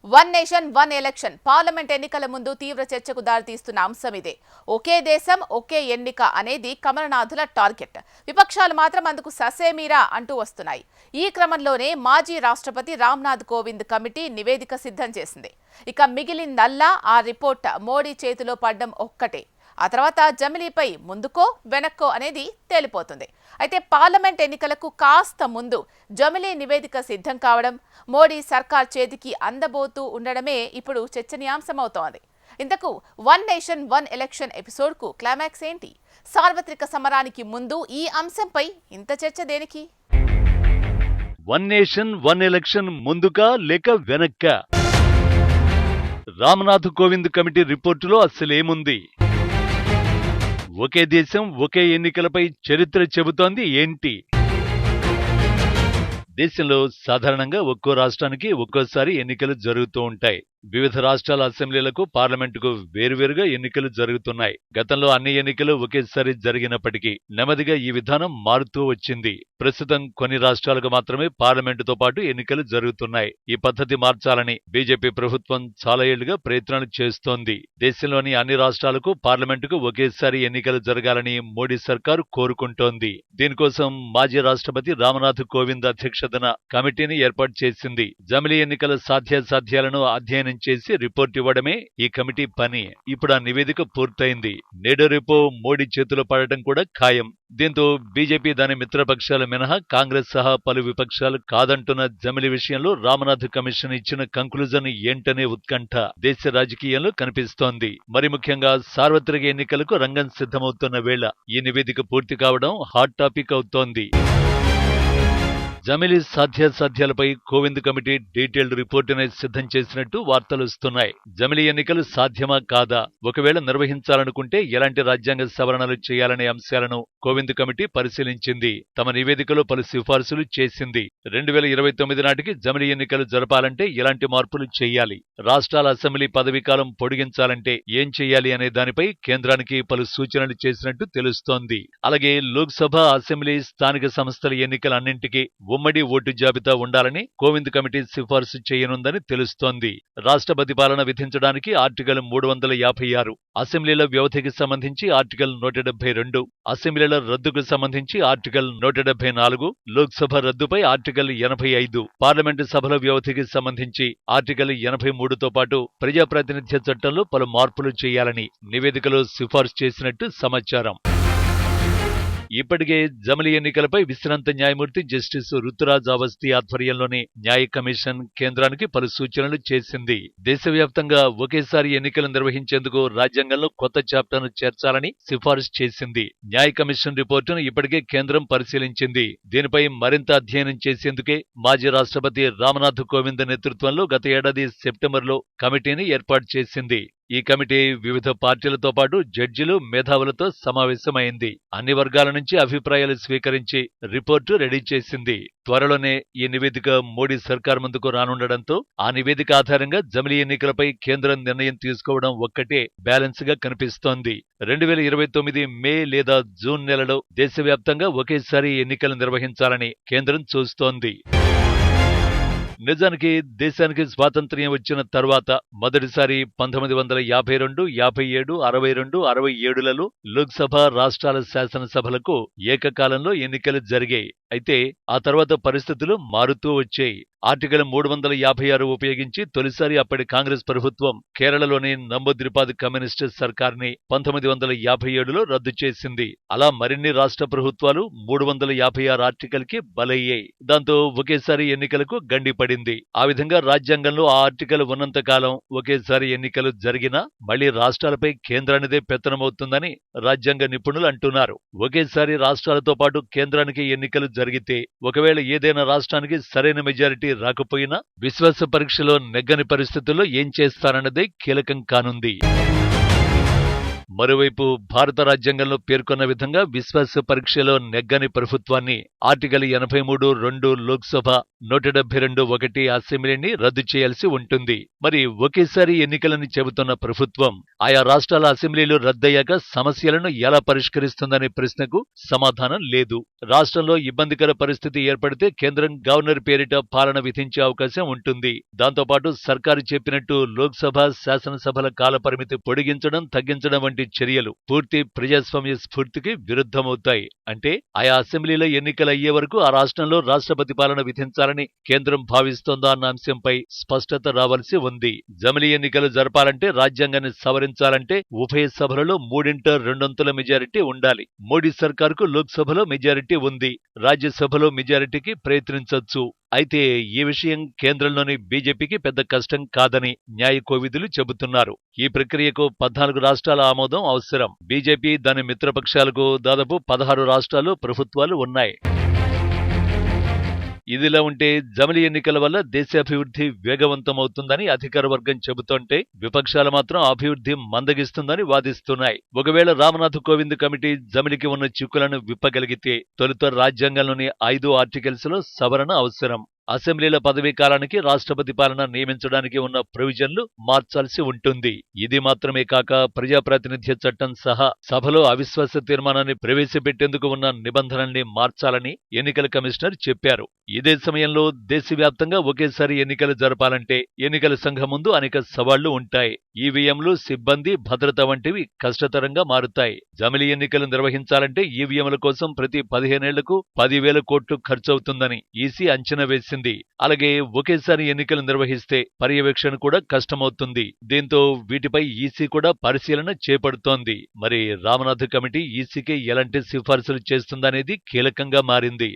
One nation one election parliament ఎన్నికల ముందు తీవ్ర చర్చకు దారితీస్తున్న అంశం ఇదే. ఒకే దేశం ఒకే ఎన్నిక అనేది కమలనాథుల టార్గెట్. విపక్షాలు మాత్రం అందుకు ససేమీరా అంటూ వస్తున్నాయి. ఈ క్రమంలోనే మాజీ రాష్ట్రపతి రామ్నాథ్ కోవింద్ కమిటీ నివేదిక సిద్ధం చేసింది. ఇక మిగిలిందల్లా ఆ రిపోర్ట్ మోడీ చేతిలో పడ్డం ఒక్కటే. ఆ తర్వాత జమిలీపై ముందుకో వెనక్కో అనేది తేలిపోతుంది. అయితే పార్లమెంట్ ఎన్నికలకు కాస్త ముందు జమిలీ నివేదిక సిద్ధం కావడం, మోడీ సర్కార్ చేతికి అందబోతూ ఉండడమే ఇప్పుడు చర్చనీయాంశమవుతోంది. ఇంతకు వన్ నేషన్ వన్ ఎలక్షన్ ఎపిసోడ్కు క్లైమాక్స్ ఏంటి? సార్వత్రిక సమరానికి ముందు ఈ అంశంపై ఇంత చర్చ దేనికి? వన్ నేషన్ వన్ ఎలక్షన్ ముందుకా లేక వెనక్కా? రామ్నాథ్ కోవింద్ కమిటీ రిపోర్టులో అసలేముంది? ఒకే దేశం ఒకే ఎన్నికలపై చరిత్ర చెబుతోంది ఏంటి? దేశంలో సాధారణంగా ఒక్కో రాష్ట్రానికి ఒక్కోసారి ఎన్నికలు జరుగుతూ ఉంటాయి. వివిధ రాష్ట్రాల అసెంబ్లీలకు, పార్లమెంటుకు వేరువేరుగా ఎన్నికలు జరుగుతున్నాయి. గతంలో అన్ని ఎన్నికలు ఒకేసారి జరిగినప్పటికీ నెమ్మదిగా ఈ విధానం మారుతూ వచ్చింది. ప్రస్తుతం కొన్ని రాష్ట్రాలకు మాత్రమే పార్లమెంటుతో పాటు ఎన్నికలు జరుగుతున్నాయి. ఈ పద్ధతి మార్చాలని బీజేపీ ప్రభుత్వం చాలా ఏళ్లుగా ప్రయత్నాలు చేస్తోంది. దేశంలోని అన్ని రాష్ట్రాలకు పార్లమెంటుకు ఒకేసారి ఎన్నికలు జరగాలని మోడీ సర్కారు కోరుకుంటోంది. దీనికోసం మాజీ రాష్ట్రపతి రామ్నాథ్ కోవింద్ అధ్యక్షతన కమిటీని ఏర్పాటు చేసింది. జమిలీ ఎన్నికల సాధ్యాసాధ్యాలను అధ్యయనం చేసి రిపోర్ట్ ఇవ్వడమే ఈ కమిటీ పని. ఇప్పుడు ఆ నివేదిక పూర్తయింది. నేడు రేపో మోడీ చేతిలో పడటం కూడా ఖాయం. దీంతో బీజేపీ దాని మిత్రపక్షాలు మినహా కాంగ్రెస్ సహా పలు విపక్షాలు కాదంటున్న జమిలీ విషయంలో రామనాథ్ కమిషన్ ఇచ్చిన కంక్లూజన్ ఏంటనే ఉత్కంఠ దేశ రాజకీయాల్లో కనిపిస్తోంది. మరి ముఖ్యంగా సార్వత్రిక ఎన్నికలకు రంగం సిద్ధమవుతున్న వేళ ఈ నివేదిక పూర్తి కావడం హాట్ టాపిక్ అవుతోంది. జమిలీ సాధ్యాసాధ్యాలపై కోవింద్ కమిటీ డీటెయిల్డ్ రిపోర్టును సిద్ధం చేసినట్టు వార్తలొస్తున్నాయి. జమిలీ ఎన్నికలు సాధ్యమా కాదా, ఒకవేళ నిర్వహించాలనుకుంటే ఎలాంటి రాజ్యాంగ సవరణలు చేయాలనే అంశాలను కోవింద్ కమిటీ పరిశీలించింది. తమ నివేదికలో పలు సిఫార్సులు చేసింది. 2029 నాటికి జమిలీ ఎన్నికలు జరపాలంటే ఎలాంటి మార్పులు చేయాలి, రాష్ట్రాల అసెంబ్లీ పదవీకాలం పొడిగించాలంటే ఏం చేయాలి అనే దానిపై కేంద్రానికి పలు సూచనలు చేసినట్టు తెలుస్తోంది. అలాగే లోక్సభ, అసెంబ్లీ, స్థానిక సంస్థల ఎన్నికలన్నింటికీ ఉమ్మడి ఓటు జాబితా ఉండాలని కోవింద్ కమిటీ సిఫార్సు చేయనుందని తెలుస్తోంది. రాష్ట్రపతి పాలన విధించడానికి ఆర్టికల్ 356, అసెంబ్లీల వ్యవధికి సంబంధించి ఆర్టికల్ 172, అసెంబ్లీల రద్దుకు సంబంధించి ఆర్టికల్ 174, లోక్సభ రద్దుపై ఆర్టికల్ 85, పార్లమెంటు సభల వ్యవధికి సంబంధించి ఆర్టికల్ 83తో పాటు ప్రజాప్రాతినిధ్య చట్టంలో పలు మార్పులు చేయాలని నివేదికలో సిఫార్సు చేసినట్టు సమాచారం. ఇప్పటికే జమిలీ ఎన్నికలపై విశ్రాంత న్యాయమూర్తి జస్టిస్ రుతురాజ్ అవస్థి ఆధ్వర్యంలోని న్యాయ కమిషన్ కేంద్రానికి పలు సూచనలు చేసింది. దేశవ్యాప్తంగా ఒకేసారి ఎన్నికలు నిర్వహించేందుకు రాజ్యాంగంలో కొత్త చాప్టర్ను చేర్చాలని సిఫారసు చేసింది. న్యాయ కమిషన్ రిపోర్టును ఇప్పటికే కేంద్రం పరిశీలించింది. దీనిపై మరింత అధ్యయనం చేసేందుకే మాజీ రాష్ట్రపతి రామ్నాథ్ కోవింద్ నేతృత్వంలో గత ఏడాది సెప్టెంబర్లో కమిటీని ఏర్పాటు చేసింది. ఈ కమిటీ వివిధ పార్టీలతో పాటు జడ్జిలు, మేధావులతో సమావేశమైంది. అన్ని వర్గాల నుంచి అభిప్రాయాలు స్వీకరించి రిపోర్టు రెడీ చేసింది. త్వరలోనే ఈ నివేదిక మోడీ సర్కార్ ముందుకు రానుండడంతో ఆ నివేదిక ఆధారంగా జమిలీ ఎన్నికలపై కేంద్రం నిర్ణయం తీసుకోవడం ఒక్కటే బ్యాలెన్స్ గా కనిపిస్తోంది. 2029 మే లేదా జూన్ నెలలో దేశవ్యాప్తంగా ఒకేసారి ఎన్నికలు నిర్వహించాలని కేంద్రం చూస్తోంది. నిజానికి దేశానికి స్వాతంత్ర్యం వచ్చిన తర్వాత మొదటిసారి 1952, 57, 62, 67లలో లోక్సభ, రాష్ట్రాల శాసనసభలకు ఏకకాలంలో ఎన్నికలు జరిగాయి. అయితే ఆ తర్వాత పరిస్థితులు మారుతూ వచ్చాయి. ఆర్టికల్ 356 ఉపయోగించి తొలిసారి అప్పటి కాంగ్రెస్ ప్రభుత్వం కేరళలోని నంబూద్రిపాద్ కమ్యూనిస్టు సర్కార్ని 1957లో రద్దు చేసింది. అలా మరిన్ని రాష్ట్ర ప్రభుత్వాలు 356 ఆర్టికల్ కి బలయ్యాయి. దాంతో ఒకేసారి ఎన్నికలకు గండి పడింది. ఆ విధంగా రాజ్యాంగంలో ఆ ఆర్టికల్ ఉన్నంత కాలం ఒకేసారి ఎన్నికలు జరిగినా మళ్లీ రాష్ట్రాలపై కేంద్రానిదే పెత్తనమవుతుందని రాజ్యాంగ నిపుణులు అంటున్నారు. ఒకేసారి రాష్ట్రాలతో పాటు కేంద్రానికి ఎన్నికలు జరిగితే ఒకవేళ ఏదైనా రాష్ట్రానికి సరైన మెజారిటీ రాకపోయినా విశ్వాస పరీక్షలో నెగ్గని పరిస్థితుల్లో ఏం చేస్తారన్నదే కీలకం కానుంది. మరోవైపు భారత రాజ్యాంగంలో పేర్కొన్న విధంగా విశ్వాస పరీక్షలో నెగ్గని ప్రభుత్వాన్ని ఆర్టికల్ 83(2) లోక్సభ 172(1) అసెంబ్లీని రద్దు చేయాల్సి ఉంటుంది. మరి ఒకేసారి ఎన్నికలని చెబుతున్న ప్రభుత్వం ఆయా రాష్ట్రాల అసెంబ్లీలు రద్దయ్యాక సమస్యలను ఎలా పరిష్కరిస్తుందనే ప్రశ్నకు సమాధానం లేదు. రాష్ట్రంలో ఇబ్బందికర పరిస్థితి ఏర్పడితే కేంద్రం గవర్నర్ పేరిట పాలన విధించే అవకాశం ఉంటుంది. దాంతోపాటు సర్కారు చెప్పినట్టు లోక్సభ, శాసనసభల కాలపరిమితి పొడిగించడం, తగ్గించడం వంటి చర్యలు పూర్తి ప్రజాస్వామ్య స్ఫూర్తికి విరుద్ధమవుతాయి. అంటే ఆయా అసెంబ్లీల ఎన్నికలయ్యే వరకు ఆ రాష్ట్రంలో రాష్ట్రపతి పాలన విధించాలని కేంద్రం భావిస్తోందా అన్న అంశంపై స్పష్టత రావాల్సి ఉంది. జమిలీ ఎన్నికలు జరపాలంటే, రాజ్యాంగాన్ని సవరించాలంటే ఉభయ సభలలో 3/2 మెజారిటీ ఉండాలి. మోడీ సర్కారుకు లోక్సభలో మెజారిటీ ఉంది, రాజ్యసభలో మెజారిటీకి ప్రయత్నించొచ్చు. అయితే ఈ విషయం కేంద్రంలోని బీజేపీకి పెద్ద కష్టం కాదని న్యాయ కోవిదులు చెబుతున్నారు. ఈ ప్రక్రియకు 14 రాష్ట్రాల ఆమోదం అవసరం. బీజేపీ, దాని మిత్రపక్షాలకు దాదాపు 16 రాష్ట్రాలు ప్రభుత్వాలు ఉన్నాయి. ఇదిలా ఉంటే జమిలీ ఎన్నికల వల్ల దేశాభివృద్ధి వేగవంతమవుతుందని అధికార వర్గం చెబుతుంటే, విపక్షాలు మాత్రం అభివృద్ధి మందగిస్తుందని వాదిస్తున్నాయి. ఒకవేళ రామ్నాథ్ కోవింద్ కమిటీ జమిలీకి ఉన్న చిక్కులను విప్పగలిగితే తొలుత రాజ్యాంగంలోని 5 ఆర్టికల్స్లో సవరణ అవసరం. అసెంబ్లీల పదవీ కాలానికి రాష్ట్రపతి పాలన నియమించడానికి ఉన్న ప్రొవిజన్లు మార్చాల్సి ఉంటుంది. ఇది మాత్రమే కాక ప్రజాప్రాతినిధ్య చట్టం సహా సభలో అవిశ్వాస తీర్మానాన్ని ప్రవేశపెట్టేందుకు ఉన్న నిబంధనల్ని మార్చాలని ఎన్నికల కమిషనర్ చెప్పారు. ఇదే సమయంలో దేశవ్యాప్తంగా ఒకేసారి ఎన్నికలు జరపాలంటే ఎన్నికల సంఘం ముందు అనేక సవాళ్లు ఉంటాయి. ఈవీఎంలు, సిబ్బంది, భద్రత వంటివి కష్టతరంగా మారుతాయి. జమిలీ ఎన్నికలు నిర్వహించాలంటే ఈవీఎంల కోసం ప్రతి 15 ఏళ్లకు 10,000 కోట్లు ఖర్చవుతుందని ఈసీ అంచనా వేసింది. అలాగే ఒకేసారి ఎన్నికలు నిర్వహిస్తే పర్యవేక్షణ కూడా కష్టమవుతుంది. దీంతో వీటిపై ఈసీ కూడా పరిశీలన చేపడుతోంది. మరి రామనాథ్ కమిటీ ఈసీకి ఎలాంటి సిఫార్సులు చేస్తుందనేది కీలకంగా మారింది.